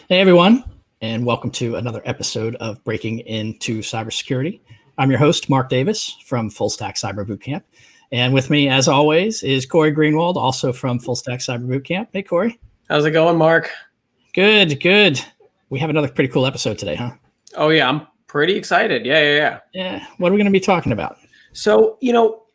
Hey, everyone, and welcome to another episode of Breaking Into Cybersecurity. I'm your host, Mark Davis from Fullstack Cyber Bootcamp. And with me, as always, is Corey Greenwald, also from Fullstack Cyber Bootcamp. Hey, Corey. How's it going, Mark? Good, good. We have another pretty cool episode today, huh? Oh, yeah. I'm pretty excited. Yeah. What are we going to be talking about? So,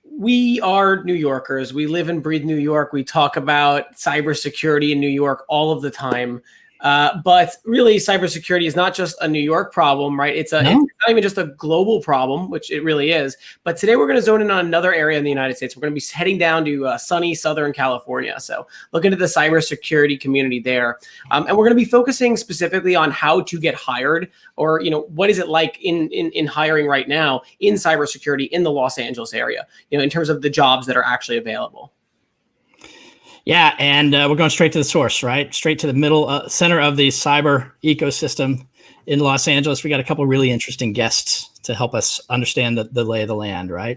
we are New Yorkers. We live and breathe New York. We talk about cybersecurity in New York all of the time. But really, cybersecurity is not just a New York problem, right? It's not even just a global problem, which it really is. But today we're going to zone in on another area in the United States. We're going to be heading down to sunny Southern California. So look into the cybersecurity community there. And we're going to be focusing specifically on how to get hired, or, what is it like in hiring right now in cybersecurity in the Los Angeles area, in terms of the jobs that are actually available. Yeah, and we're going straight to the source, right? Straight to the middle center of the cyber ecosystem in Los Angeles. We got a couple of really interesting guests to help us understand the lay of the land, right?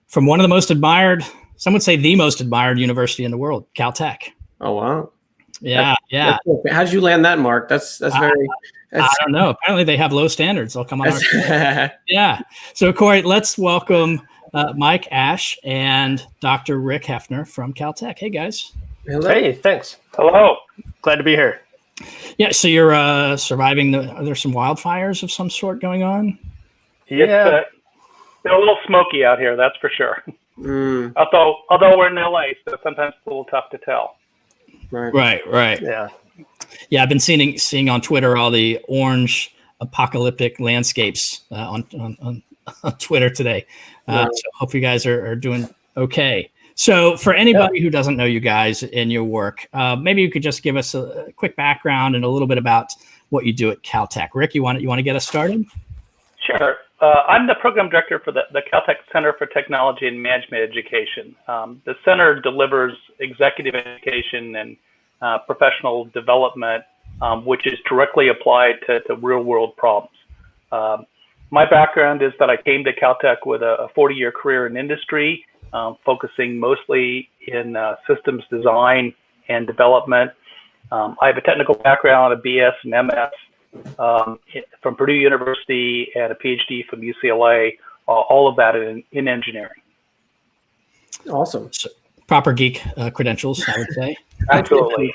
From one of the most admired, some would say the most admired university in the world, Caltech. Oh, wow. Yeah. How did you land that, Mark? That's very... I don't know. Apparently they have low standards. They'll come on. Yeah. So, Corey, let's welcome Mike Ash and Dr. Rick Hefner from Caltech. Hey, guys. Hello. Hey, thanks. Hello. Glad to be here. Yeah, so you're surviving are there some wildfires of some sort going on? Yeah. It's a little smoky out here, that's for sure. Although we're in LA, so sometimes it's a little tough to tell. Right. Yeah, I've been seeing on Twitter all the orange apocalyptic landscapes on Twitter today. So hope you guys are doing okay. So for anybody who doesn't know you guys and your work, maybe you could just give us a quick background and a little bit about what you do at Caltech. Rick, you want to get us started? Sure. I'm the program director for the Caltech Center for Technology and Management Education. The center delivers executive education and professional development, which is directly applied to real-world problems. My background is that I came to Caltech with a 40-year career in industry, focusing mostly in systems design and development. I have a technical background, a BS and MS from Purdue University and a PhD from UCLA, all of that in engineering. Awesome. So, proper geek credentials, I would say. Absolutely.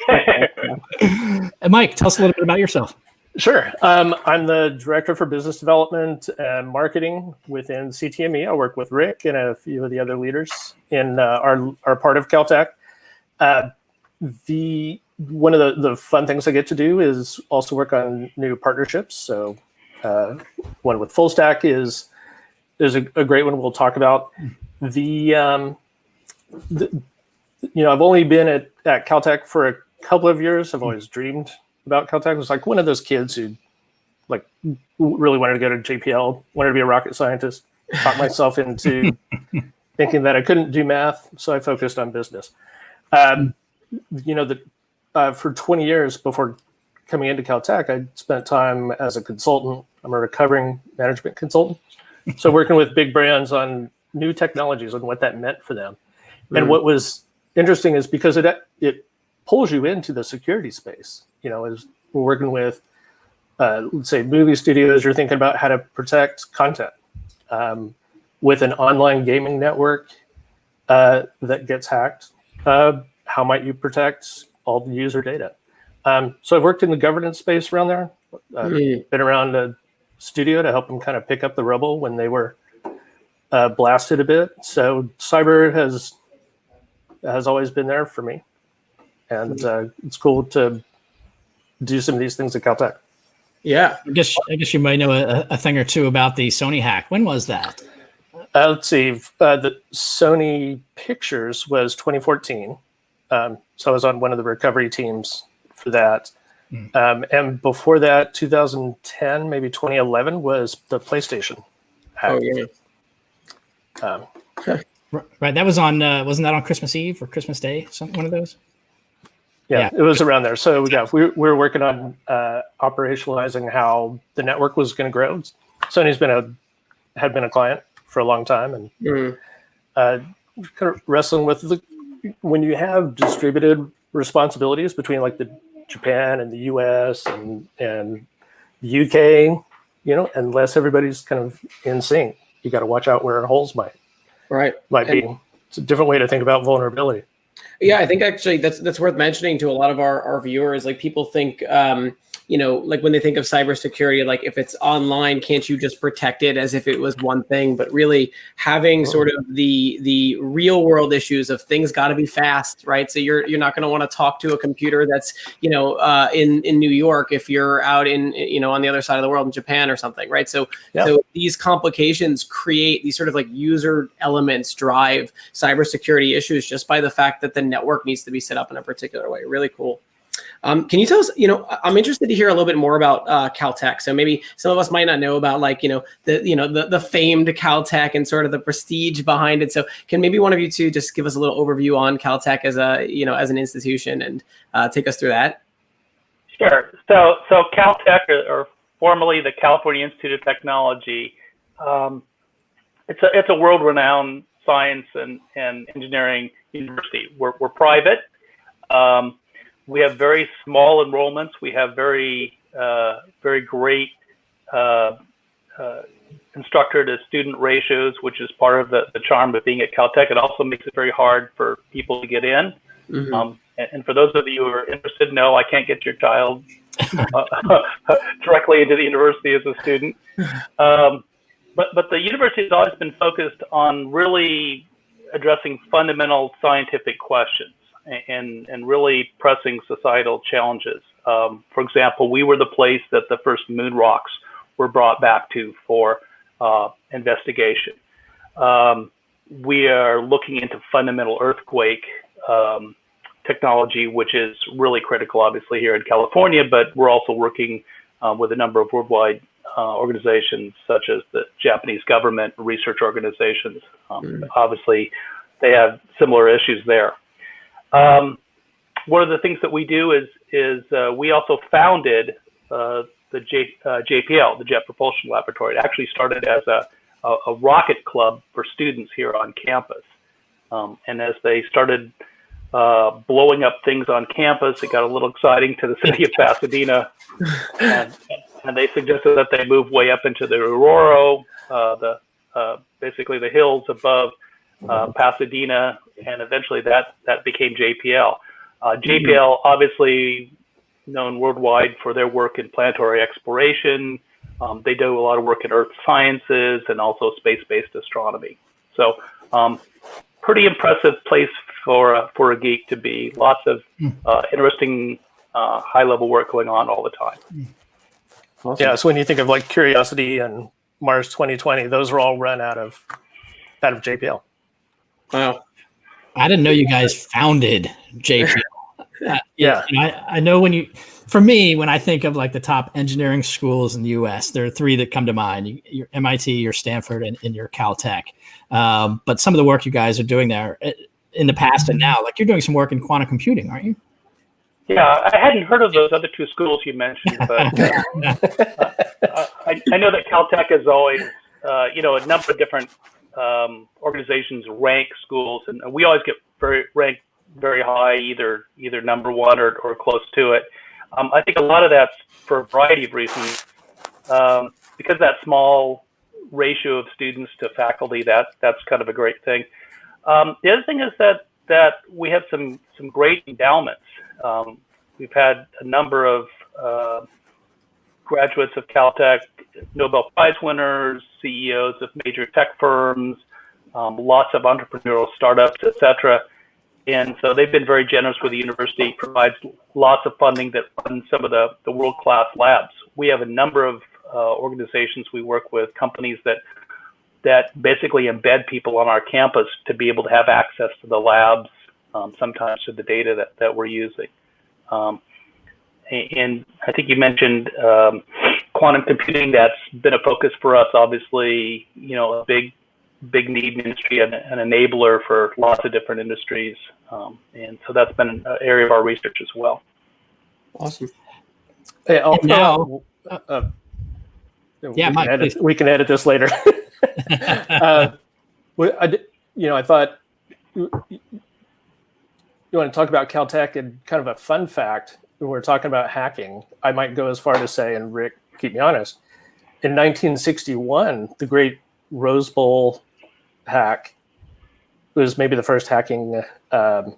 And Mike, tell us a little bit about yourself. Sure. I'm the director for business development and marketing within CTME. I work with Rick and a few of the other leaders in our part of Caltech. One of the fun things I get to do is also work on new partnerships. So one with Fullstack is a great one we'll talk about. I've only been at Caltech for a couple of years. I've always dreamed about Caltech. I was like one of those kids who really wanted to go to JPL, wanted to be a rocket scientist, talked myself into thinking that I couldn't do math, so I focused on business. For 20 years before coming into Caltech, I spent time as a consultant. I'm a recovering management consultant. So working with big brands on new technologies and what that meant for them. And what was interesting is because it pulls you into the security space. As we're working with, let's say, movie studios, you're thinking about how to protect content. With an online gaming network that gets hacked, how might you protect all the user data? So I've worked in the governance space around there. Been around a studio to help them kind of pick up the rubble when they were blasted a bit. So cyber has always been there for me. And it's cool to do some of these things at Caltech. Yeah. I guess you might know a thing or two about the Sony hack. When was that? Let's see. The Sony Pictures was 2014. So I was on one of the recovery teams for that. And before that, 2010, maybe 2011 was the PlayStation hack. Oh, yeah. Right. That was on, wasn't that on Christmas Eve or Christmas Day? One of those? Yeah, it was around there. So yeah, we were working on operationalizing how the network was going to grow. Sony's had been a client for a long time, and kind of wrestling with when you have distributed responsibilities between like the Japan and the US and the UK, unless everybody's kind of in sync. You got to watch out where holes might be. It's a different way to think about vulnerability. Yeah, I think actually that's worth mentioning to a lot of our viewers. Like people think, like when they think of cybersecurity, like if it's online, can't you just protect it as if it was one thing? But really having sort of the real world issues of things got to be fast, right? So you're not going to want to talk to a computer that's in New York if you're out in on the other side of the world in Japan or something, right? So these complications create these sort of like user elements drive cybersecurity issues just by the fact that the network needs to be set up in a particular way. Really cool. Can you tell us, I'm interested to hear a little bit more about Caltech. So maybe some of us might not know about the famed Caltech and sort of the prestige behind it. So can maybe one of you two just give us a little overview on Caltech as as an institution and take us through that? Sure. So Caltech, or formerly the California Institute of Technology, it's a world-renowned science and engineering university. We're private. We have very small enrollments. We have very great instructor to student ratios, which is part of the charm of being at Caltech. It also makes it very hard for people to get in. Mm-hmm. And for those of you who are interested, no, I can't get your child directly into the university as a student. But the university has always been focused on really addressing fundamental scientific questions and really pressing societal challenges. For example, we were the place that the first moon rocks were brought back to for investigation. We are looking into fundamental earthquake technology, which is really critical, obviously, here in California, but we're also working with a number of worldwide organizations, such as the Japanese government, research organizations. Obviously, they have similar issues there. One of the things that we do is we also founded the JPL, the Jet Propulsion Laboratory. It actually started as a rocket club for students here on campus. And as they started blowing up things on campus, it got a little exciting to the city of Pasadena. And they suggested that they move way up into the Aurora, basically the hills above Pasadena, and eventually that became JPL. JPL, obviously known worldwide for their work in planetary exploration. They do a lot of work in earth sciences and also space-based astronomy. So pretty impressive place for a geek to be. Lots of interesting high-level work going on all the time. Awesome. Yeah, so when you think of like Curiosity and Mars 2020, those are all run out of JPL. Wow. I didn't know you guys founded JPL. Yeah. I know when I think of like the top engineering schools in the US, there are three that come to mind: your MIT, your Stanford, and your Caltech. But some of the work you guys are doing there in the past and now, like you're doing some work in quantum computing, aren't you? Yeah, I hadn't heard of those other two schools you mentioned, but I know that Caltech is always, a number of different organizations rank schools, and we always get ranked very high, either number one or close to it. I think a lot of that's for a variety of reasons. Because that small ratio of students to faculty, that's kind of a great thing. The other thing is that we have some great endowments. We've had a number of graduates of Caltech, Nobel Prize winners, CEOs of major tech firms, lots of entrepreneurial startups, etc. And so they've been very generous with the university, provides lots of funding that runs some of the world-class labs. We have a number of organizations we work with, companies that basically embed people on our campus to be able to have access to the labs, sometimes to the data that we're using. And I think you mentioned quantum computing. That's been a focus for us, obviously, a big need in industry and an enabler for lots of different industries. And so that's been an area of our research as well. Awesome. Hey, Mike, we can edit this later. I thought you want to talk about Caltech, and kind of a fun fact we're talking about hacking, I might go as far to say, and Rick, keep me honest, in 1961, the Great Rose Bowl hack was maybe the first hacking kind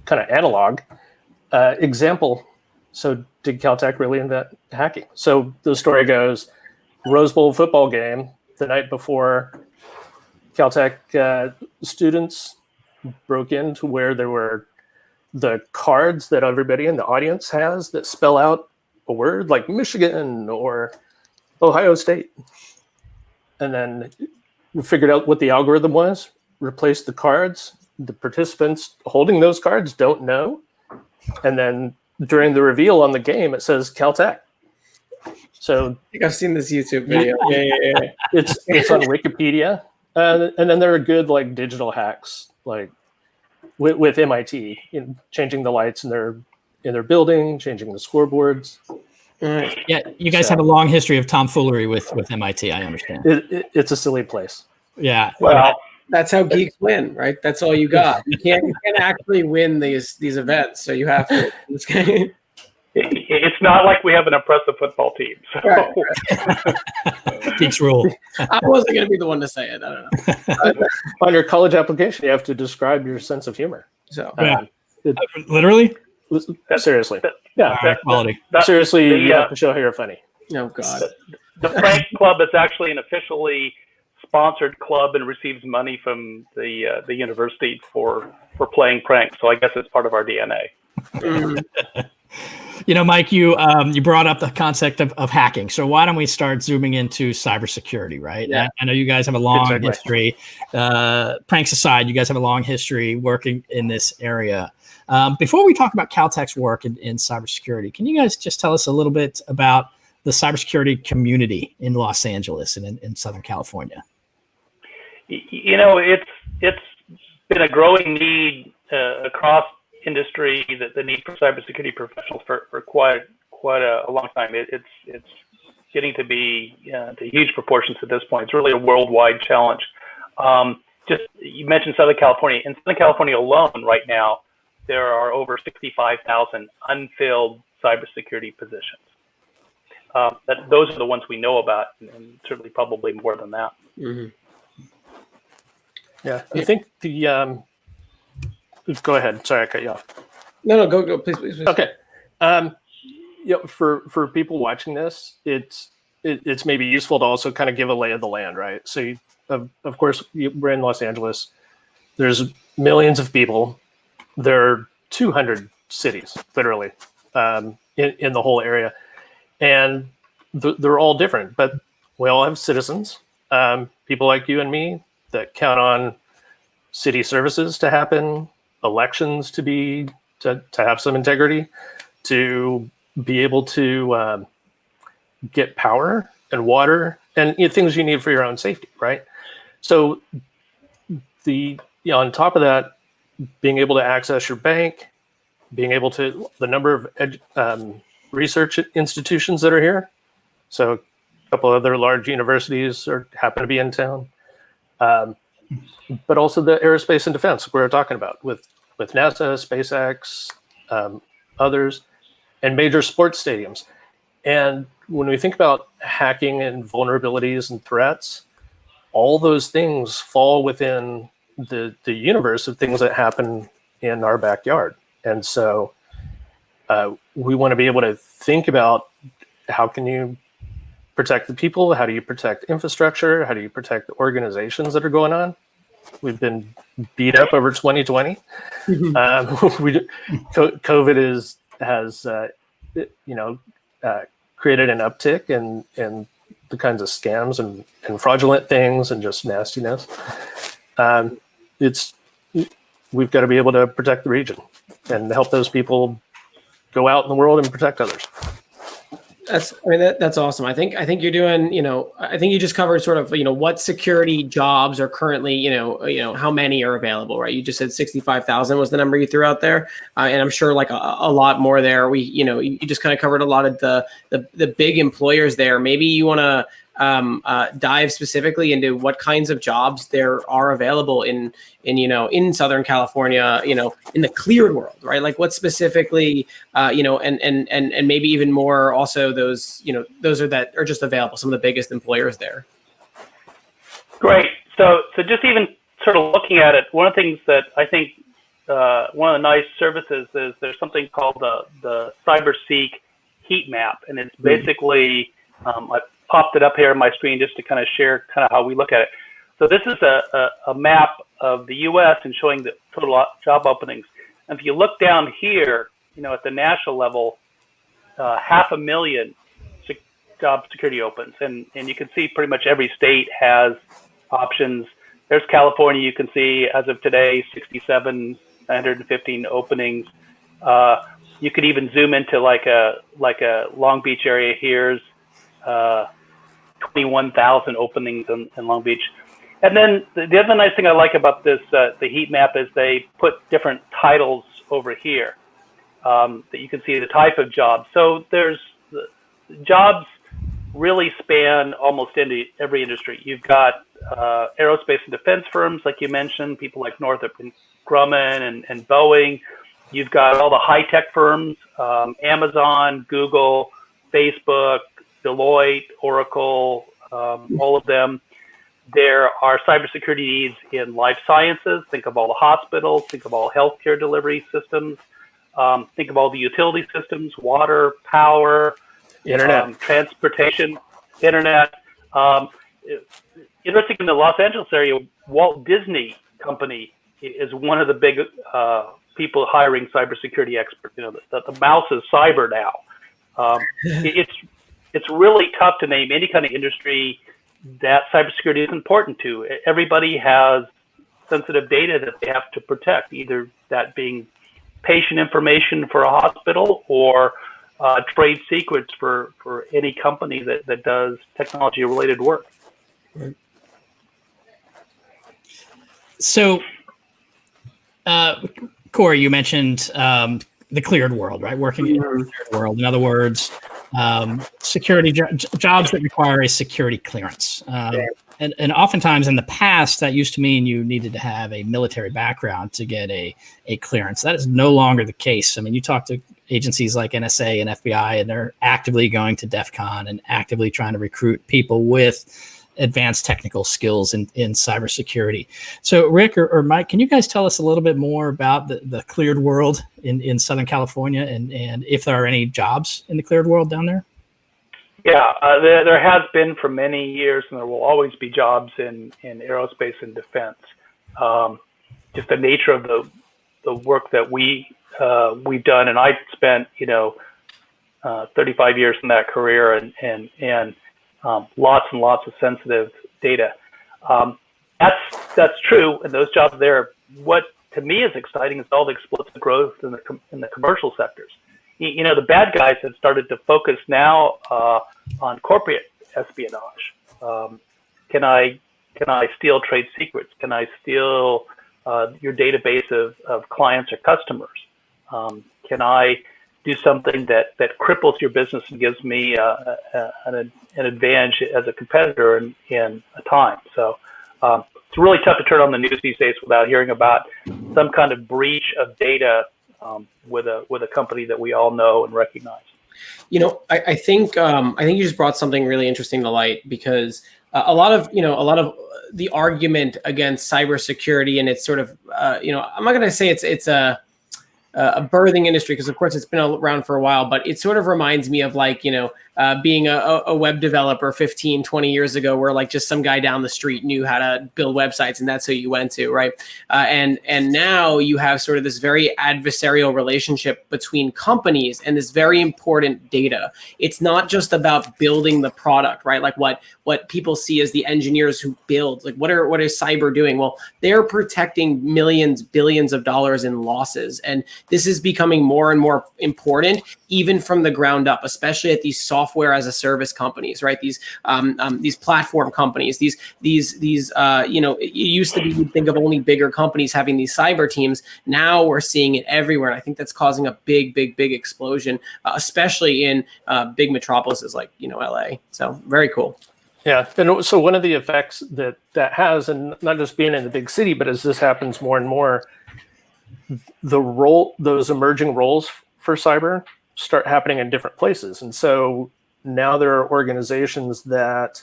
of analog example. So did Caltech really invent hacking? So the story goes, Rose Bowl football game, the night before, Caltech students broke into where there were the cards that everybody in the audience has that spell out a word like Michigan or Ohio State. And then we figured out what the algorithm was, replaced the cards. The participants holding those cards don't know. And then during the reveal on the game, it says Caltech. So I think I've seen this YouTube video. Yeah. It's on Wikipedia. And then there are good like digital hacks, like with MIT, in changing the lights in their building, changing the scoreboards. Right. Yeah, you guys have a long history of tomfoolery with MIT. I understand. It's a silly place. Yeah. Well, that's how geeks win, right? That's all you got. You can't actually win these events, so you have to. It's not like we have an impressive football team. So. Right. Geeks rule. I wasn't going to be the one to say it. I don't know. On your college application, you have to describe your sense of humor. So Literally. Seriously, yeah. Quality. Seriously, you have to show how you're funny. Oh God. The Frank Club is actually an officially sponsored club and receives money from the university for playing pranks. So I guess it's part of our DNA. You know, Mike, you brought up the concept of hacking. So why don't we start zooming into cybersecurity, right? Yeah. I know you guys have a long history. Pranks aside, you guys have a long history working in this area. Before we talk about Caltech's work in cybersecurity, can you guys just tell us a little bit about the cybersecurity community in Los Angeles and in Southern California? You know, it's been a growing need across industry, the need for cybersecurity professionals for quite a long time. It's getting to be to huge proportions at this point. It's really a worldwide challenge. Just you mentioned Southern California. In Southern California alone, right now, there are over 65,000 unfilled cybersecurity positions. Those are the ones we know about, and certainly probably more than that. Mm-hmm. Yeah, I think the. Go ahead. Sorry, I cut you off. No, go, please. Okay. For people watching this, it's maybe useful to also kind of give a lay of the land, right? So, of course, we're in Los Angeles. There's millions of people. There are 200 cities, literally, in the whole area, and they're all different. But we all have citizens, people like you and me, that count on city services to happen, elections to have some integrity, to be able to get power and water and things you need for your own safety, right? So on top of that, being able to access your bank, being able to the number of research institutions that are here. So a couple other large universities happen to be in town. But also the aerospace and defense we're talking about with NASA, SpaceX, others, and major sports stadiums. And when we think about hacking and vulnerabilities and threats, all those things fall within the universe of things that happen in our backyard. And so we want to be able to think about how can you protect the people? How do you protect infrastructure? How do you protect the organizations that are going on? We've been beat up over 2020. COVID has created an uptick in the kinds of scams and fraudulent things and just nastiness. We've got to be able to protect the region and help those people go out in the world and protect others. That's awesome. I think you're doing, I think you just covered sort of, what security jobs are currently, how many are available, right? You just said 65,000 was the number you threw out there. And I'm sure like a lot more there. You just kind of covered a lot of the big employers there. Maybe you want to, dive specifically into what kinds of jobs there are available in Southern California, in the cleared world, right? Like what specifically, and maybe even more also those that are just available, some of the biggest employers there. Great. So just even sort of looking at it, one of the things that I think one of the nice services is there's something called the CyberSeek heat map, and it's basically I popped it up here on my screen just to kind of share kind of how we look at it. So this is a map of the U.S. and showing the total job openings. And if you look down here, at the national level, 500,000 job security opens, and you can see pretty much every state has options. There's California. You can see as of today, 6,715 openings. You could even zoom into like a Long Beach area. Here's 21,000 openings in Long Beach. And then the other nice thing I like about this, the heat map, is they put different titles over here that you can see the type of job. So there's jobs really span almost into every industry. You've got aerospace and defense firms, like you mentioned, people like Northrop Grumman and Boeing. You've got all the high-tech firms, Amazon, Google, Facebook, Deloitte, Oracle, all of them. There are cybersecurity needs in life sciences. Think of all the hospitals. Think of all healthcare delivery systems. Think of all the utility systems, water, power, internet, transportation, internet. Interesting, in the Los Angeles area, Walt Disney Company is one of the big people hiring cybersecurity experts. The mouse is cyber now. It's really tough to name any kind of industry that cybersecurity is important to. Everybody has sensitive data that they have to protect, either that being patient information for a hospital or trade secrets for any company that does technology-related work. Right. So, Corey, you mentioned the cleared world, right? Working in the cleared world. In other words, security jobs that require a security clearance. And oftentimes in the past, that used to mean you needed to have a military background to get a clearance. That is no longer the case. I mean, you talk to agencies like NSA and FBI, and they're actively going to DEF CON and actively trying to recruit people with advanced technical skills in cybersecurity. So Rick or Mike, can you guys tell us a little bit more about the cleared world in Southern California and if there are any jobs in the cleared world down there? Yeah, there has been for many years, and there will always be jobs in aerospace and defense. Just the nature of the work that we've done, and I spent 35 years in that career, and lots and lots of sensitive data. That's true, and those jobs there. What to me is exciting is all the explosive growth in the commercial sectors. The bad guys have started to focus now on corporate espionage. Can I steal trade secrets? Can I steal your database of clients or customers? Can I do something that cripples your business and gives me an advantage as a competitor in a time? So it's really tough to turn on the news these days without hearing about some kind of breach of data with a company that we all know and recognize. I think you just brought something really interesting to light, because a lot of the argument against cybersecurity, and it's sort of I'm not going to say it's a birthing industry, because of course it's been around for a while, but it sort of reminds me of being a web developer 15, 20 years ago, where just some guy down the street knew how to build websites and that's who you went to, right? And now you have sort of this very adversarial relationship between companies and this very important data. It's not just about building the product, right? Like what people see as the engineers who build, what is cyber doing? Well, they're protecting millions, billions of dollars in losses. And this is becoming more and more important, even from the ground up, especially at these software as a service companies, right? These platform companies, these it used to be, you'd think of only bigger companies having these cyber teams. Now we're seeing it everywhere. And I think that's causing a big explosion, especially in big metropolises like, LA. So very cool. Yeah, and so one of the effects that has, and not just being in the big city, but as this happens more and more, those emerging roles for cyber start happening in different places. And so now there are organizations that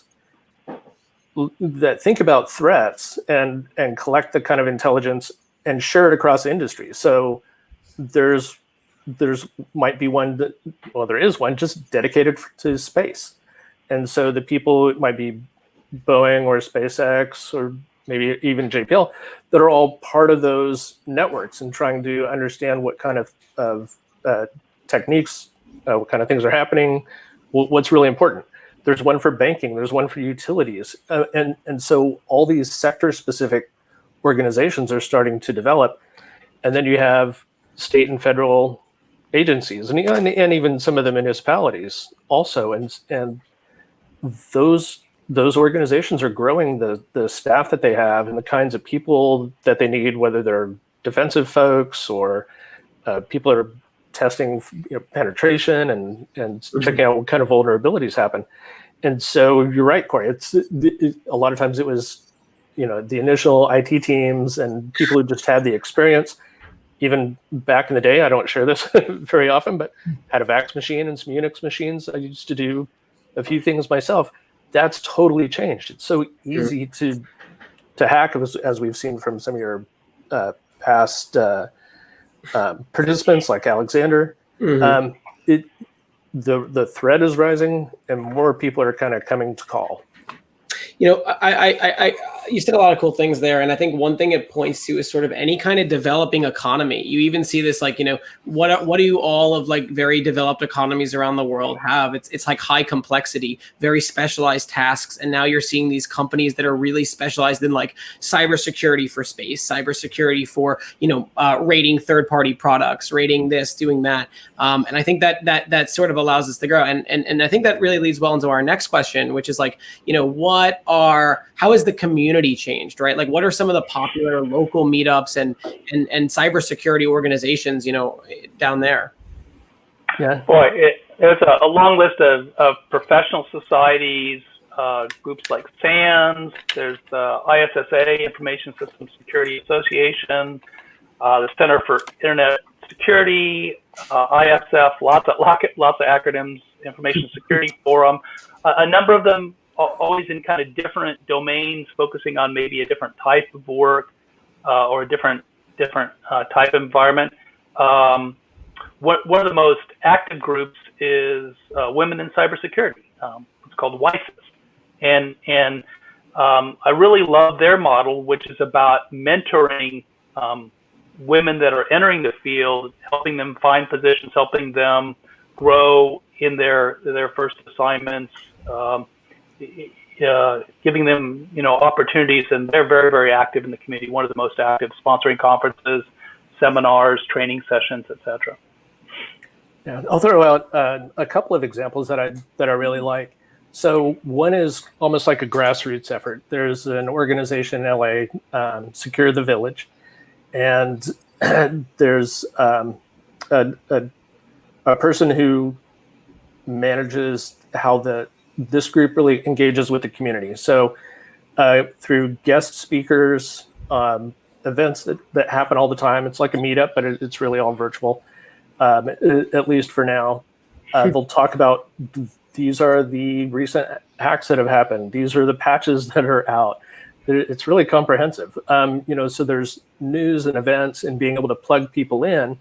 think about threats and collect the kind of intelligence and share it across industries. So there's might be one that, well, there is one just dedicated to space. And so the people, it might be Boeing or SpaceX or maybe even JPL, that are all part of those networks and trying to understand what kind of techniques, what kind of things are happening, what's really important. There's one for banking, there's one for utilities. And so all these sector-specific organizations are starting to develop. And then you have state and federal agencies and even some of the municipalities also. And those organizations are growing the staff that they have and the kinds of people that they need, whether they're defensive folks or people that are testing penetration and checking out what kind of vulnerabilities happen. And so you're right, Corey. A lot of times it was, the initial IT teams and people who just had the experience. Even back in the day, I don't share this very often, but had a VAX machine and some Unix machines. I used to do a few things myself. That's totally changed. It's so easy to hack, as we've seen from some of your past participants, like Alexander. The threat is rising, and more people are kind of coming to call. You said a lot of cool things there. And I think one thing it points to is sort of any kind of developing economy. You even see this, what do all of very developed economies around the world have? It's like high complexity, very specialized tasks. And now you're seeing these companies that are really specialized in cybersecurity for space, cybersecurity for, rating third-party products, rating this, doing that. And I think that sort of allows us to grow. And I think that really leads well into our next question, which is how has the community changed, right? What are some of the popular local meetups and cybersecurity organizations, down there? Yeah. Boy, there's a long list of professional societies, groups like SANS, there's the ISSA, Information Systems Security Association, the Center for Internet Security, ISF, lots of acronyms, Information Security Forum, a number of them always in kind of different domains, focusing on maybe a different type of work or a different type of environment. One of the most active groups is Women in Cybersecurity. It's called WISES. And I really love their model, which is about mentoring women that are entering the field, helping them find positions, helping them grow in their first assignments, giving them opportunities, and they're very, very active in the community. One of the most active, sponsoring conferences, seminars, training sessions, etc. Yeah, I'll throw out a couple of examples that I really like. So one is almost like a grassroots effort. There's an organization in LA, Secure the Village, and there's a person who manages how this group really engages with the community. So through guest speakers, events that happen all the time. It's like a meetup, but it's really all virtual, at least for now. They'll talk about, these are the recent hacks that have happened. These are the patches that are out. It's really comprehensive. So there's news and events and being able to plug people in.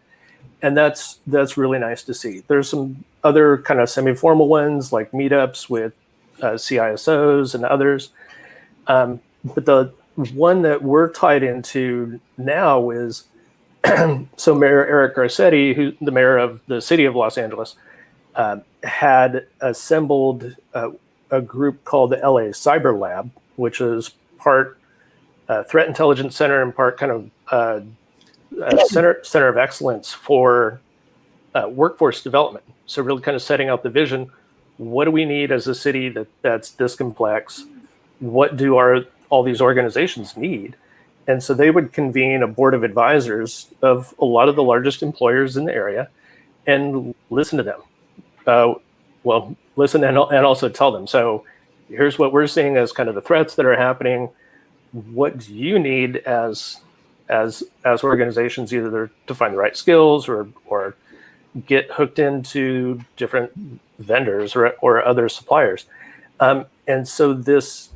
And that's really nice to see. There's some other kind of semi-formal ones like meetups with CISOs and others. But the one that we're tied into now is, so Mayor Eric Garcetti, who's the mayor of the city of Los Angeles, had assembled a group called the LA Cyber Lab, which is part threat intelligence center and part kind of center of excellence for workforce development. So really kind of setting out the vision. What do we need as a city that's this complex? What do all these organizations need? And so they would convene a board of advisors of a lot of the largest employers in the area and listen to them. Listen and also tell them. So here's what we're seeing as kind of the threats that are happening. What do you need as organizations, either to find the right skills or get hooked into different vendors or other suppliers? And so these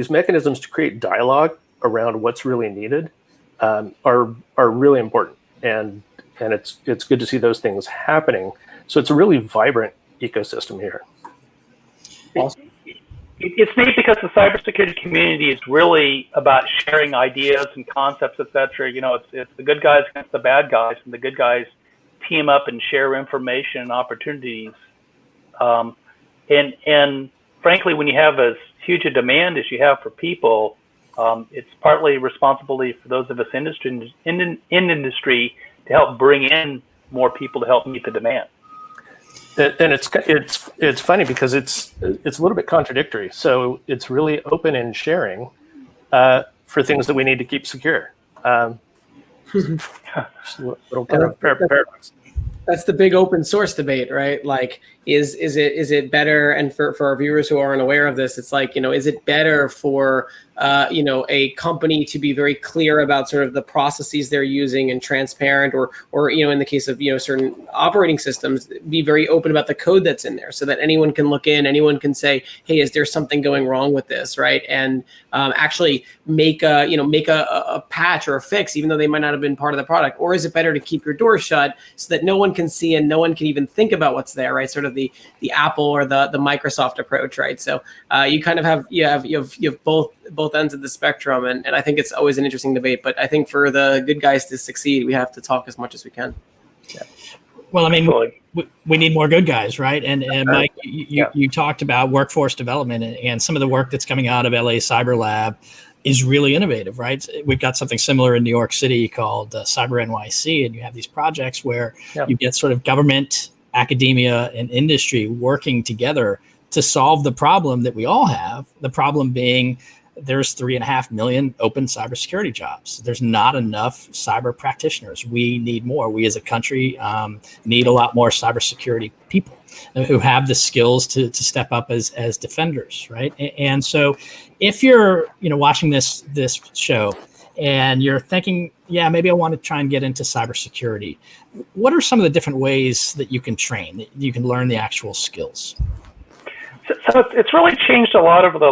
mechanisms to create dialogue around what's really needed are really important, and it's good to see those things happening. So it's a really vibrant ecosystem here. Awesome. It's neat because the cybersecurity community is really about sharing ideas and concepts, etc. It's the good guys against the bad guys, and the good guys team up and share information and opportunities. And frankly, when you have as huge a demand as you have for people, it's partly responsibility for those of us in industry to help bring in more people to help meet the demand. And it's funny because it's a little bit contradictory. So it's really open and sharing for things that we need to keep secure. Just a little kind of paradox. That's the big open source debate, right? Like, is it better? And for our viewers who aren't aware of this, it's like, is it better for a company to be very clear about sort of the processes they're using and transparent, or in the case of certain operating systems, be very open about the code that's in there, so that anyone can look in, anyone can say, hey, is there something going wrong with this, right? And actually make a patch or a fix, even though they might not have been part of the product. Or is it better to keep your door shut so that no one can see and no one can even think about what's there, right? Sort of the Apple or the Microsoft approach, right? So you kind of have both ends of the spectrum, and I think it's always an interesting debate. But I think for the good guys to succeed, we have to talk as much as we can. Yeah. Well, I mean, we need more good guys, right? And Mike, you talked about workforce development, and some of the work that's coming out of LA Cyber Lab is really innovative, right? We've got something similar in New York City called Cyber NYC, and you have these projects where you get sort of government, academia, and industry working together to solve the problem that we all have. The problem being there's 3.5 million open cybersecurity jobs. There's not enough cyber practitioners. We need more. We as a country need a lot more cybersecurity people who have the skills to step up as defenders, right? And so if you're watching this show and you're thinking, yeah, maybe I want to try and get into cybersecurity, what are some of the different ways that you can train, that you can learn the actual skills? So it's really changed a lot over the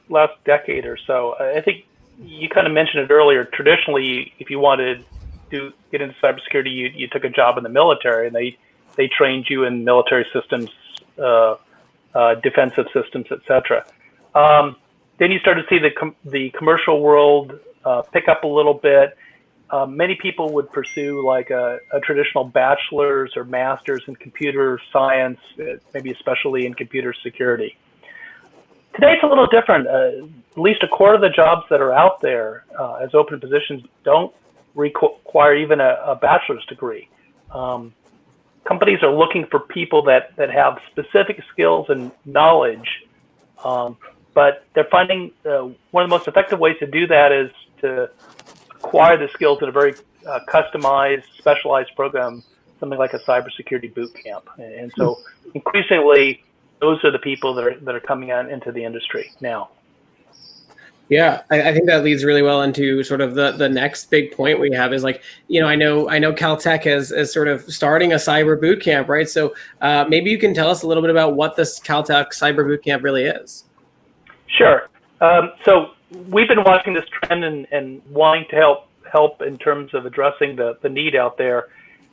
last decade or so. I think you kind of mentioned it earlier. Traditionally, if you wanted to get into cybersecurity, you took a job in the military, and they trained you in military systems, defensive systems, etc. Then you started to see the commercial world pick up a little bit. Many people would pursue like a traditional bachelor's or master's in computer science, maybe especially in computer security. Today it's a little different. At least a quarter of the jobs that are out there as open positions don't require even a bachelor's degree. Companies are looking for people that have specific skills and knowledge, but they're finding one of the most effective ways to do that is to acquire the skills in a very customized, specialized program, something like a cybersecurity bootcamp. And so increasingly, those are the people that are coming out into the industry now. Yeah, I think that leads really well into sort of the next big point we have is like, I know Caltech is sort of starting a cyber bootcamp, right? So maybe you can tell us a little bit about what this Caltech cyber bootcamp really is. Sure. So we've been watching this trend and wanting to help in terms of addressing the need out there.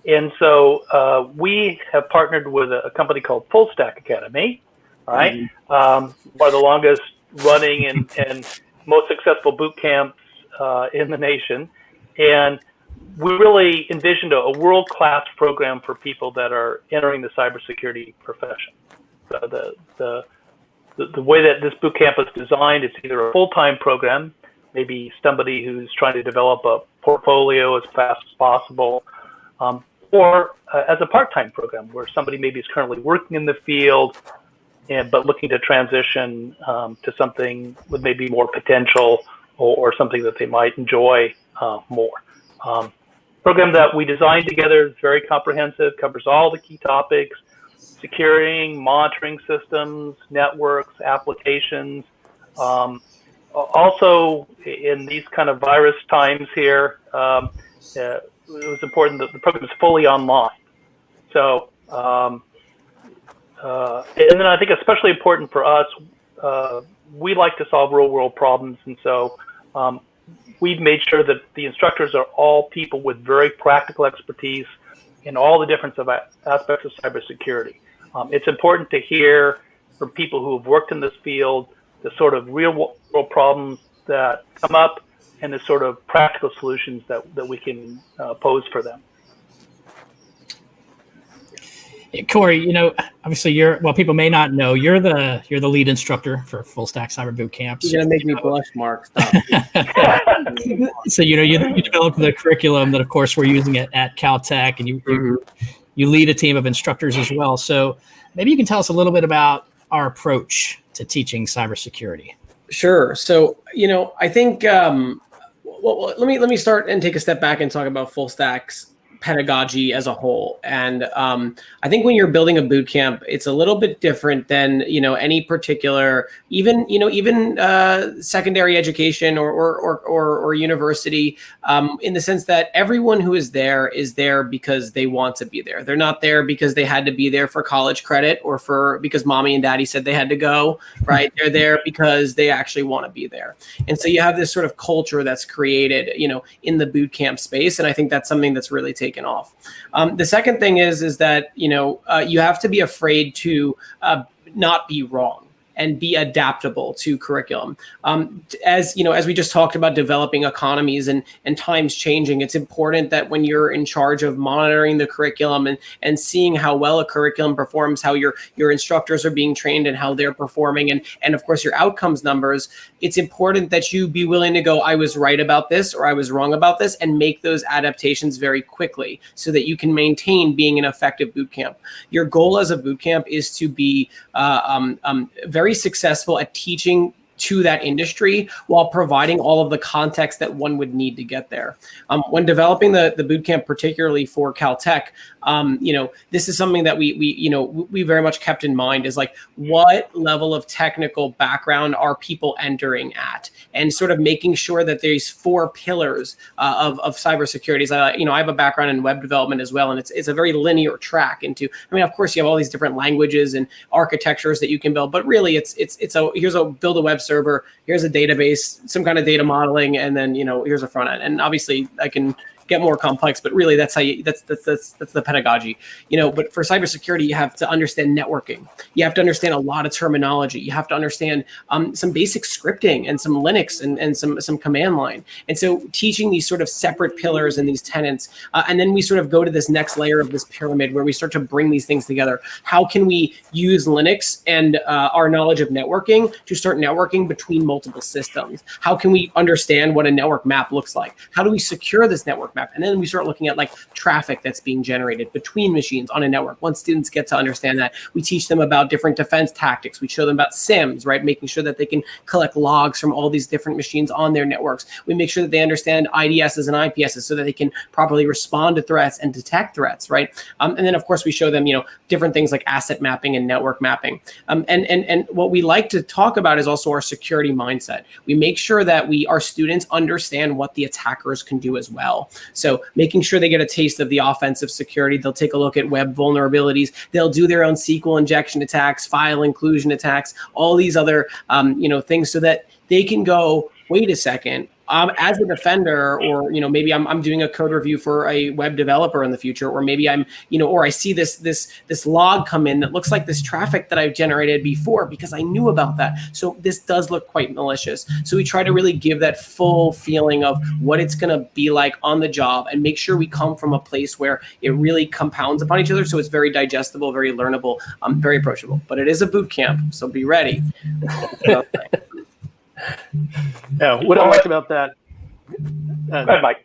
And so we have partnered with a company called Fullstack Academy, right? One of the longest running and most successful boot camps in the nation. And we really envisioned a world-class program for people that are entering the cybersecurity profession. So the way that this boot camp is designed, it's either a full-time program, maybe somebody who's trying to develop a portfolio as fast as possible, or as a part-time program where somebody maybe is currently working in the field, but looking to transition to something with maybe more potential or something that they might enjoy more. Program that we designed together is very comprehensive, covers all the key topics, securing, monitoring systems, networks, applications. Also, in these kind of virus times here, it was important that the program is fully online. So, and then I think especially important for us, we like to solve real world problems. And so we've made sure that the instructors are all people with very practical expertise in all the different aspects of cybersecurity. It's important to hear from people who have worked in this field the sort of real world problems that come up and the sort of practical solutions that we can pose for them. Corey, obviously people may not know, you're the lead instructor for Fullstack Cyber Bootcamp. You're gonna make me blush, Mark. Stop. So you developed the curriculum that, of course, we're using at Caltech, and you lead a team of instructors as well. So maybe you can tell us a little bit about our approach to teaching cybersecurity. Sure. So I think well, let me start and take a step back and talk about Fullstack's pedagogy as a whole. And I think when you're building a boot camp, it's a little bit different than any particular even secondary education or university, in the sense that everyone who is there because they want to be there. They're not there because they had to be there for college credit or because mommy and daddy said they had to go, right? They're there because they actually want to be there. And so you have this sort of culture that's created in the boot camp space, and I think that's something that's really taken off. The second thing is that you have to be afraid to not be wrong and be adaptable to curriculum. As we just talked about developing economies and times changing, it's important that when you're in charge of monitoring the curriculum and seeing how well a curriculum performs, how your instructors are being trained and how they're performing, and of course your outcomes numbers, it's important that you be willing to go, I was right about this or I was wrong about this, and make those adaptations very quickly so that you can maintain being an effective boot camp. Your goal as a boot camp is to be very successful at teaching to that industry while providing all of the context that one would need to get there. When developing the bootcamp, particularly for Caltech, this is something that we very much kept in mind, is like, what level of technical background are people entering at, and sort of making sure that there's 4 pillars of cybersecurity. I have a background in web development as well, and it's a very linear track into. Of course, you have all these different languages and architectures that you can build, but really, here's a build a web server, here's a database, some kind of data modeling, and then here's a front end. And obviously, I can get more complex, but really that's the pedagogy. But for cybersecurity, you have to understand networking. You have to understand a lot of terminology. You have to understand some basic scripting and some Linux and some command line. And so teaching these sort of separate pillars and these tenets, and then we sort of go to this next layer of this pyramid where we start to bring these things together. How can we use Linux and our knowledge of networking to start networking between multiple systems? How can we understand what a network map looks like? How do we secure this network map? And then we start looking at like traffic that's being generated between machines on a network. Once students get to understand that, we teach them about different defense tactics. We show them about SIMs, right? Making sure that they can collect logs from all these different machines on their networks. We make sure that they understand IDSs and IPSs so that they can properly respond to threats and detect threats, right? And then of course we show them, different things like asset mapping and network mapping. And what we like to talk about is also our security mindset. We make sure that our students understand what the attackers can do as well. So making sure they get a taste of the offensive security. They'll take a look at web vulnerabilities. They'll do their own SQL injection attacks, file inclusion attacks, all these other things, so that they can go, wait a second, as a defender, or maybe I'm doing a code review for a web developer in the future, or maybe I'm or I see this log come in that looks like this traffic that I've generated before because I knew about that. So this does look quite malicious. So we try to really give that full feeling of what it's going to be like on the job, and make sure we come from a place where it really compounds upon each other. So it's very digestible, very learnable, very approachable. But it is a boot camp, so be ready. Yeah, what I like about that, Go ahead, Mike.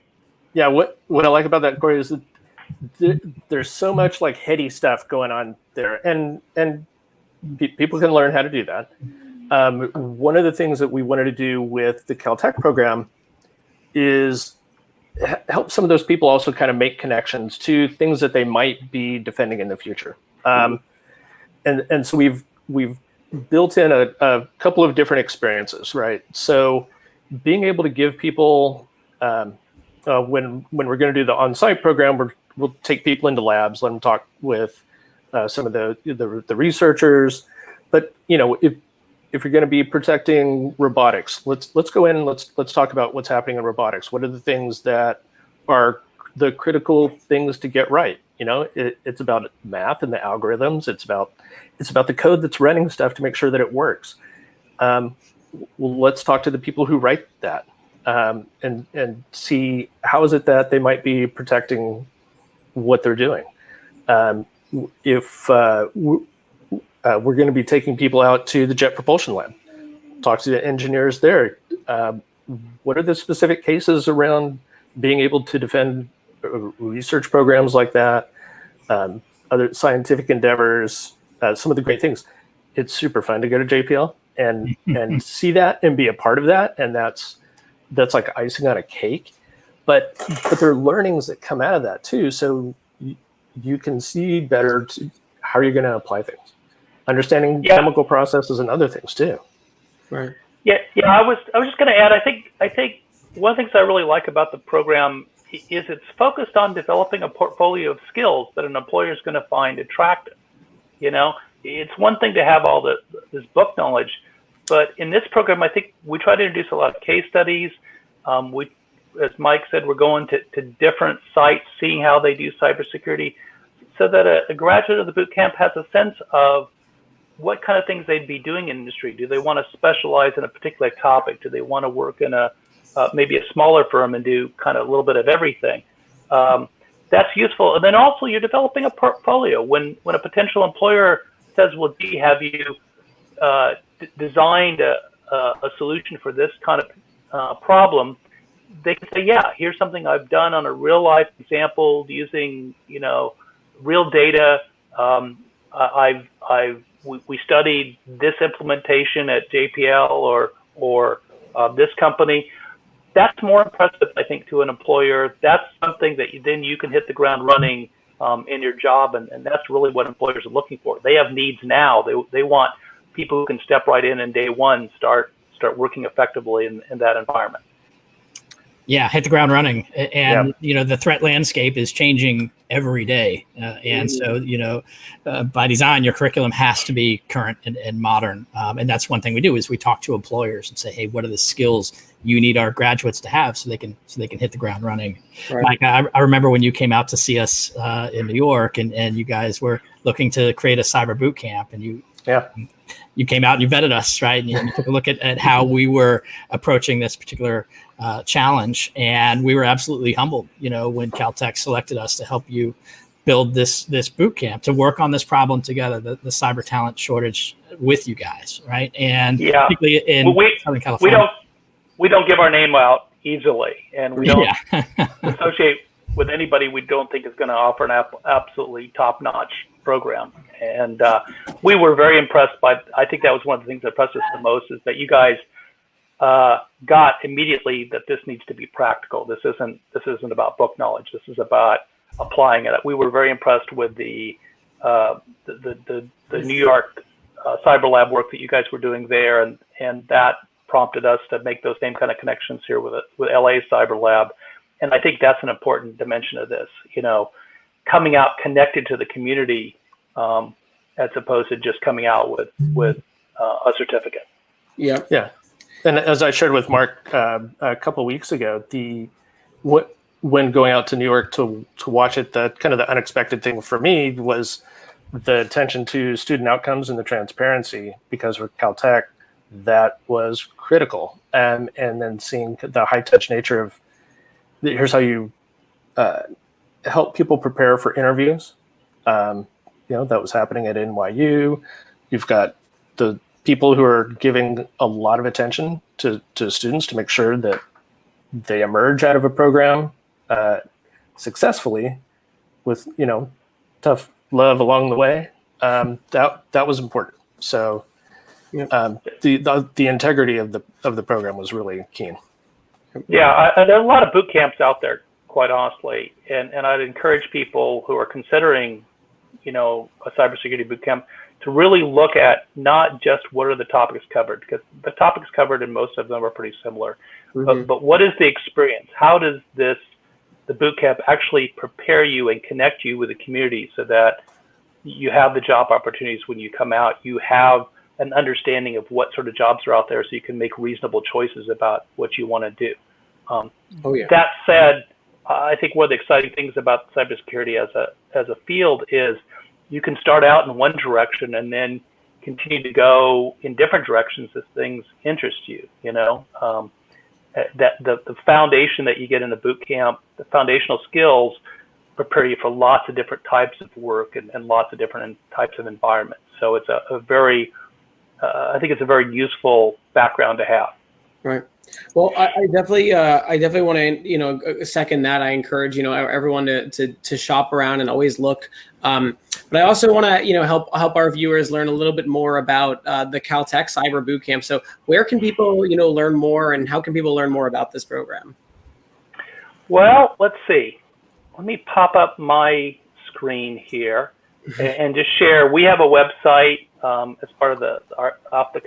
Yeah, what I like about that, Corey, is that there's so much like heady stuff going on there, and people can learn how to do that. One of the things that we wanted to do with the Caltech program is help some of those people also kind of make connections to things that they might be defending in the future. and so we've built in a couple of different experiences, right? So being able to give people when we're going to do the on-site program, we'll take people into labs, let them talk with some of the researchers. But if you're going to be protecting robotics, let's go in and let's talk about what's happening in robotics. What are the things that are the critical things to get right? It's about math and the algorithms. It's about the code that's running stuff to make sure that it works. Well, let's talk to the people who write that and see how is it that they might be protecting what they're doing. If we're going to be taking people out to the Jet Propulsion Lab, talk to the engineers there. What are the specific cases around being able to defend research programs like that, other scientific endeavors, some of the great things. It's super fun to go to JPL and see that and be a part of that, and that's like icing on a cake. But there are learnings that come out of that too, so you can see better how you're going to apply things. Understanding chemical processes and other things too. Right. Yeah. I was just going to add. I think one of the things I really like about the program is it's focused on developing a portfolio of skills that an employer is going to find attractive. It's one thing to have all this book knowledge, but in this program, I think we try to introduce a lot of case studies. As Mike said, we're going to different sites, seeing how they do cybersecurity, so that a graduate of the boot camp has a sense of what kind of things they'd be doing in industry. Do they want to specialize in a particular topic? Do they want to work in maybe a smaller firm and do kind of a little bit of everything? That's useful. And then also you're developing a portfolio. When a potential employer says, well, gee, have you designed a solution for this kind of problem? They can say, yeah, here's something I've done on a real life example using, real data. We studied this implementation at JPL or this company. That's more impressive, I think, to an employer. That's something that then you can hit the ground running in your job, and that's really what employers are looking for. They have needs now. They want people who can step right in day one, start working effectively in that environment. Yeah, hit the ground running. And, the threat landscape is changing every day. And so, by design, your curriculum has to be current and modern. And that's one thing we do is we talk to employers and say, hey, what are the skills you need our graduates to have so they can hit the ground running? Right. Mike, I remember when you came out to see us in New York and you guys were looking to create a cyber boot camp, and you came out and you vetted us, right? And you took a look at how we were approaching this particular challenge. And we were absolutely humbled, when Caltech selected us to help you build this boot camp, to work on this problem together, the cyber talent shortage with you guys, right? And particularly in Southern California. We don't give our name out easily, and we don't associate with anybody we don't think is going to offer an absolutely top-notch program. And we were very impressed I think that was one of the things that impressed us the most, is that you guys got immediately that this needs to be practical. This isn't about book knowledge. This is about applying it. We were very impressed with the New York Cyber Lab work that you guys were doing there, and that prompted us to make those same kind of connections here with LA Cyber Lab. And I think that's an important dimension of this, coming out connected to the community, as opposed to just coming out with a certificate. Yeah. Yeah. And as I shared with Mark a couple of weeks ago, when going out to New York to watch it, the kind of the unexpected thing for me was the attention to student outcomes and the transparency, because with Caltech, that was critical. And then seeing the high touch nature of here's how you help people prepare for interviews. That was happening at NYU. You've got the people who are giving a lot of attention to students to make sure that they emerge out of a program successfully with, tough love along the way. That was important. So the integrity of the program was really keen. Yeah, there are a lot of boot camps out there, quite honestly, and I'd encourage people who are considering, a cybersecurity boot camp to really look at not just what are the topics covered, because the topics covered and most of them are pretty similar, but what is the experience? How does the bootcamp actually prepare you and connect you with the community so that you have the job opportunities when you come out, you have an understanding of what sort of jobs are out there so you can make reasonable choices about what you want to do. That said, I think one of the exciting things about cybersecurity as a field is you can start out in one direction and then continue to go in different directions as things interest you. That the foundation that you get in the boot camp, the foundational skills prepare you for lots of different types of work and lots of different types of environments. So it's a very, I think it's a very useful background to have. Right. Well, I definitely want to, second that. I encourage, everyone to shop around and always look. But I also want to, help our viewers learn a little bit more about the Caltech Cyber Bootcamp. So where can people, learn more, and how can people learn more about this program? Well, let's see. Let me pop up my screen here and just share. We have a website as part of the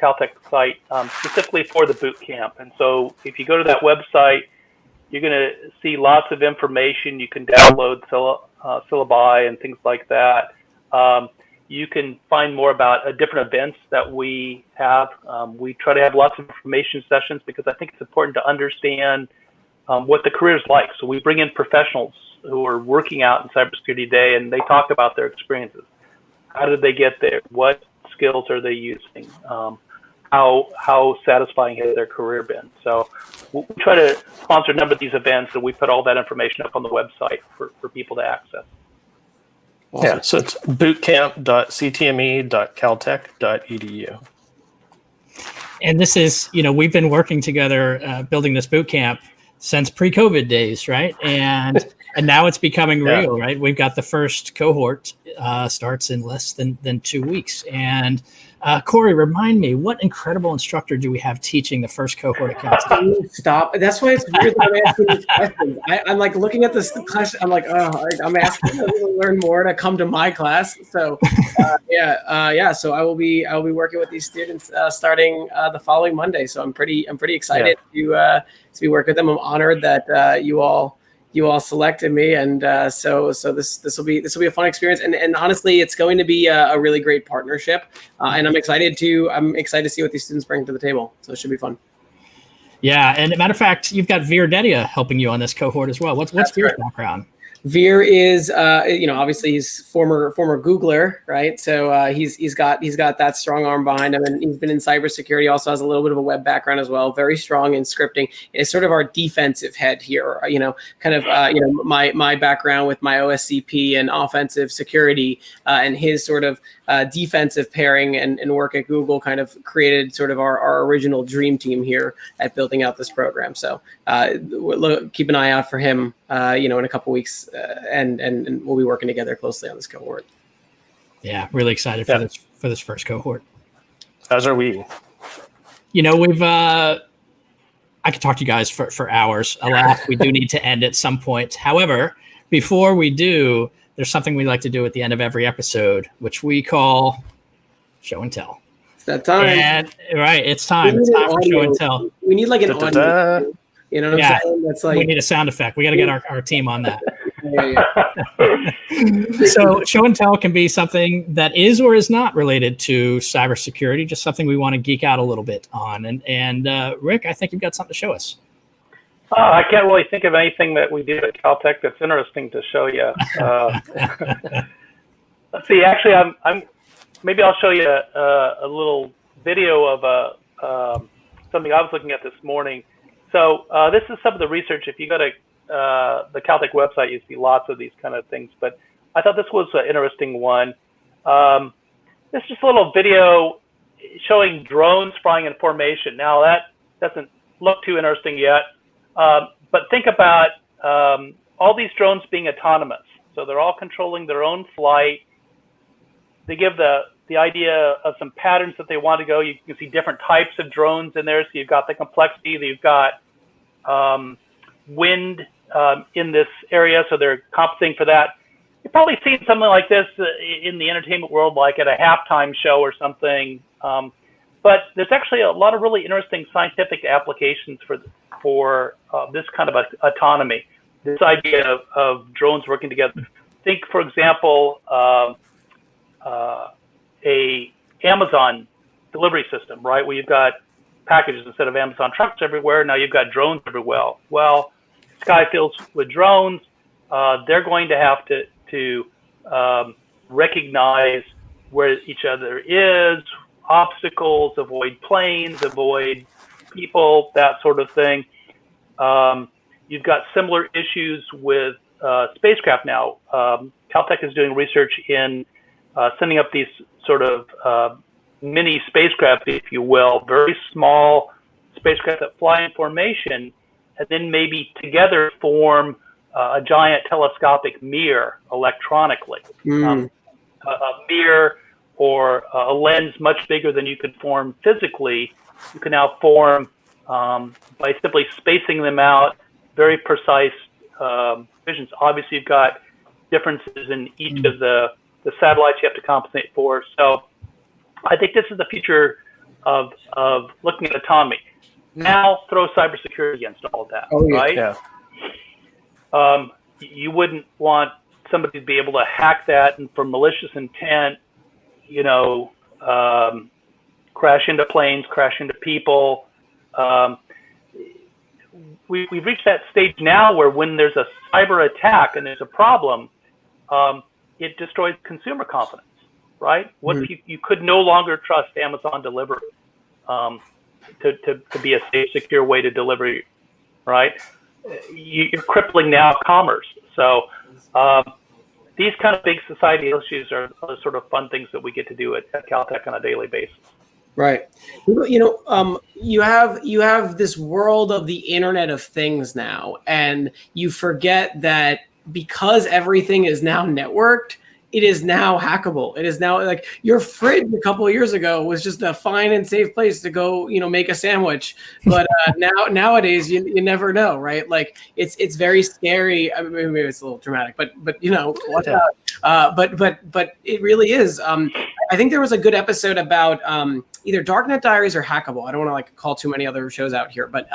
Caltech site specifically for the boot camp. And so if you go to that website, you're going to see lots of information. You can download syllabi and things like that. You can find more about different events that we have. We try to have lots of information sessions because I think it's important to understand what the career is like. So we bring in professionals who are working out in cybersecurity today, and they talk about their experiences. How did they get there? What skills are they using? How satisfying has their career been? So we try to sponsor a number of these events, and we put all that information up on the website for people to access. Awesome. Yeah, so it's bootcamp.ctme.caltech.edu. And this is, we've been working together building this boot camp since pre-COVID days, right? And now it's becoming real, right? We've got the first cohort starts in less than 2 weeks. And Corey, remind me, what incredible instructor do we have teaching the first cohort of Caltech? Stop. That's why it's weird that I'm asking these questions. I'm like looking at this class. I'm like, I'm asking people to learn more to come to my class. So So I will be working with these students starting the following Monday. So I'm pretty excited to be working with them. I'm honored that you all selected me, and so this will be a fun experience, and honestly, it's going to be a really great partnership, and I'm excited to see what these students bring to the table. So it should be fun. Yeah, and as a matter of fact, you've got Veer Dedia helping you on this cohort as well. What's Veer's background? Veer is, obviously he's former Googler, right? So he's got that strong arm behind him, and he's been in cybersecurity. Also has a little bit of a web background as well. Very strong in scripting. It's sort of our defensive head here. My background with my OSCP and offensive security, and his sort of defensive pairing and work at Google kind of created sort of our original dream team here at building out this program. So keep an eye out for him, in a couple weeks. And we'll be working together closely on this cohort. Yeah, really excited for this first cohort. As are we. We've I could talk to you guys for hours. Alas, we do need to end at some point. However, before we do, there's something we like to do at the end of every episode, which we call show and tell. It's that time. And, right, it's time. It's time for show and tell. We need like an audio. You know what I'm saying? That's like, we need a sound effect. We got to get our team on that. So show and tell can be something that is or is not related to cybersecurity, just something we want to geek out a little bit on. And Rick, I think you've got something to show us. I can't really think of anything that we do at Caltech that's interesting to show you. Let's see. Actually, maybe I'll show you a little video of something I was looking at this morning. So this is some of the research. If you go to the Caltech website, you see lots of these kind of things. But I thought this was an interesting one. This is just a little video showing drones flying in formation. Now, that doesn't look too interesting yet. But think about all these drones being autonomous. So they're all controlling their own flight. They give the idea of some patterns that they want to go. You can see different types of drones in there. So you've got the complexity. You've got wind in this area, so they're compensating for that. You probably seen something like this in the entertainment world, like at a halftime show or something. But there's actually a lot of really interesting scientific applications for this kind of autonomy. This idea of drones working together. Think, for example, a Amazon delivery system, right? Where you've got packages instead of Amazon trucks everywhere. Now you've got drones everywhere. Well, sky fills with drones. They're going to have to recognize where each other is, obstacles, avoid planes, avoid people, that sort of thing. You've got similar issues with spacecraft now. Caltech is doing research in sending up these sort of mini spacecraft, if you will, very small spacecraft that fly in formation and then maybe together form a giant telescopic mirror electronically. A mirror or a lens much bigger than you could form physically, you can now form by simply spacing them out, very precise visions. Obviously, you've got differences in each of the satellites you have to compensate for. So I think this is the future of looking at autonomy. Now throw cybersecurity against all of that, right? Yeah. You wouldn't want somebody to be able to hack that and for malicious intent, crash into planes, crash into people. We've reached that stage now where when there's a cyber attack and there's a problem, it destroys consumer confidence, right? What if you could no longer trust Amazon delivery to be a safe, secure way to deliver, right? You're crippling now commerce. So these kind of big society issues are the sort of fun things that we get to do at Caltech on a daily basis. Right. You have this world of the Internet of Things now, and you forget that because everything is now networked, it is now hackable. It is now like your fridge a couple of years ago was just a fine and safe place to go, make a sandwich. But nowadays you never know, right? Like it's very scary. I mean, maybe it's a little dramatic, but watch out. But it really is. I think there was a good episode about either Darknet Diaries or Hackable. I don't want to call too many other shows out here, but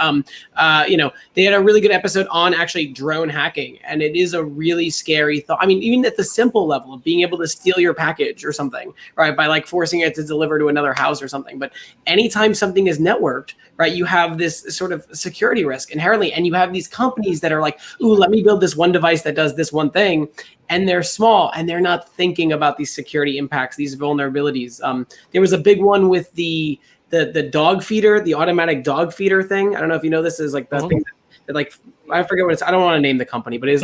they had a really good episode on actually drone hacking, and it is a really scary thought. I mean, even at the simple level of being able to steal your package or something, right, by forcing it to deliver to another house or something. But anytime something is networked, right, you have this sort of security risk inherently, and you have these companies that are like, ooh, let me build this one device that does this one thing. And they're small, and they're not thinking about these security impacts, these vulnerabilities. There was a big one with the dog feeder, the automatic dog feeder thing. I don't know if you know this is the thing that I forget what it's. I don't want to name the company, but it's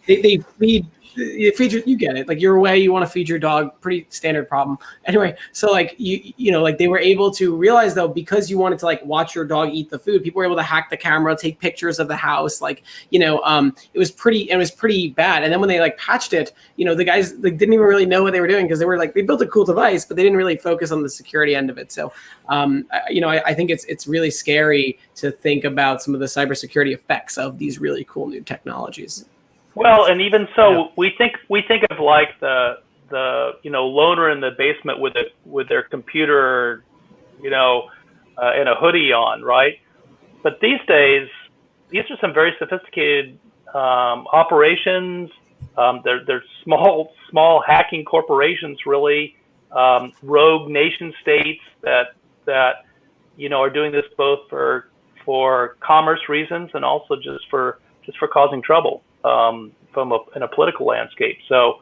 they feed. You get it. You're away, you want to feed your dog, pretty standard problem. Anyway, so they were able to realize though, because you wanted to watch your dog eat the food, people were able to hack the camera, take pictures of the house. It was pretty bad. And then when they patched it, the guys didn't even really know what they were doing because they were they built a cool device, but they didn't really focus on the security end of it. So, I think it's really scary to think about some of the cybersecurity effects of these really cool new technologies. Well, and even so, we think of the loner in the basement with their computer, and a hoodie on, right? But these days, these are some very sophisticated operations. They're small hacking corporations, really, rogue nation states that are doing this both for commerce reasons and also just for causing trouble. In a political landscape. So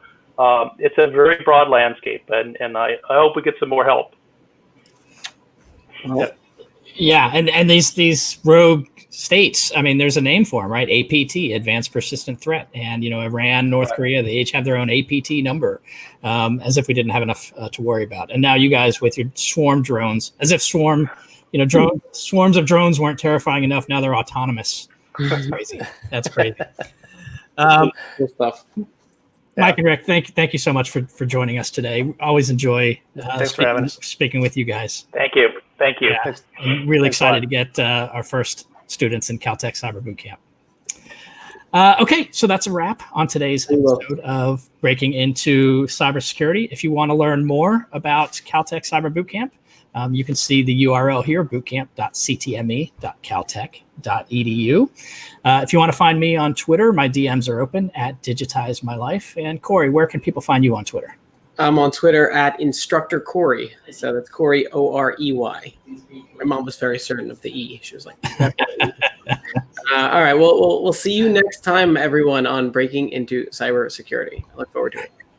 it's a very broad landscape, and I hope we get some more help. Yeah, and these rogue states, I mean, there's a name for them, right? APT, Advanced Persistent Threat. And, Iran, North Korea, they each have their own APT number, as if we didn't have enough to worry about. And now you guys with your swarm drones, as if swarms of drones weren't terrifying enough. Now they're autonomous. That's crazy. That's crazy. Cool stuff. Mike and Rick, thank you so much for joining us today. Always enjoy speaking with you guys. Thank you. Yeah, I'm really excited to get our first students in Caltech Cyber Bootcamp. Okay, so that's a wrap on today's episode of Breaking into Cybersecurity. If you want to learn more about Caltech Cyber Bootcamp, you can see the URL here, bootcamp.ctme.caltech.edu. If you want to find me on Twitter, my DMs are open at Digitize My Life. And Corey, where can people find you on Twitter? I'm on Twitter at Instructor Corey. So that's Corey, O-R-E-Y. My mom was very certain of the E. She was like, all right, well, we'll see you next time, everyone, on Breaking into Cybersecurity. I look forward to it.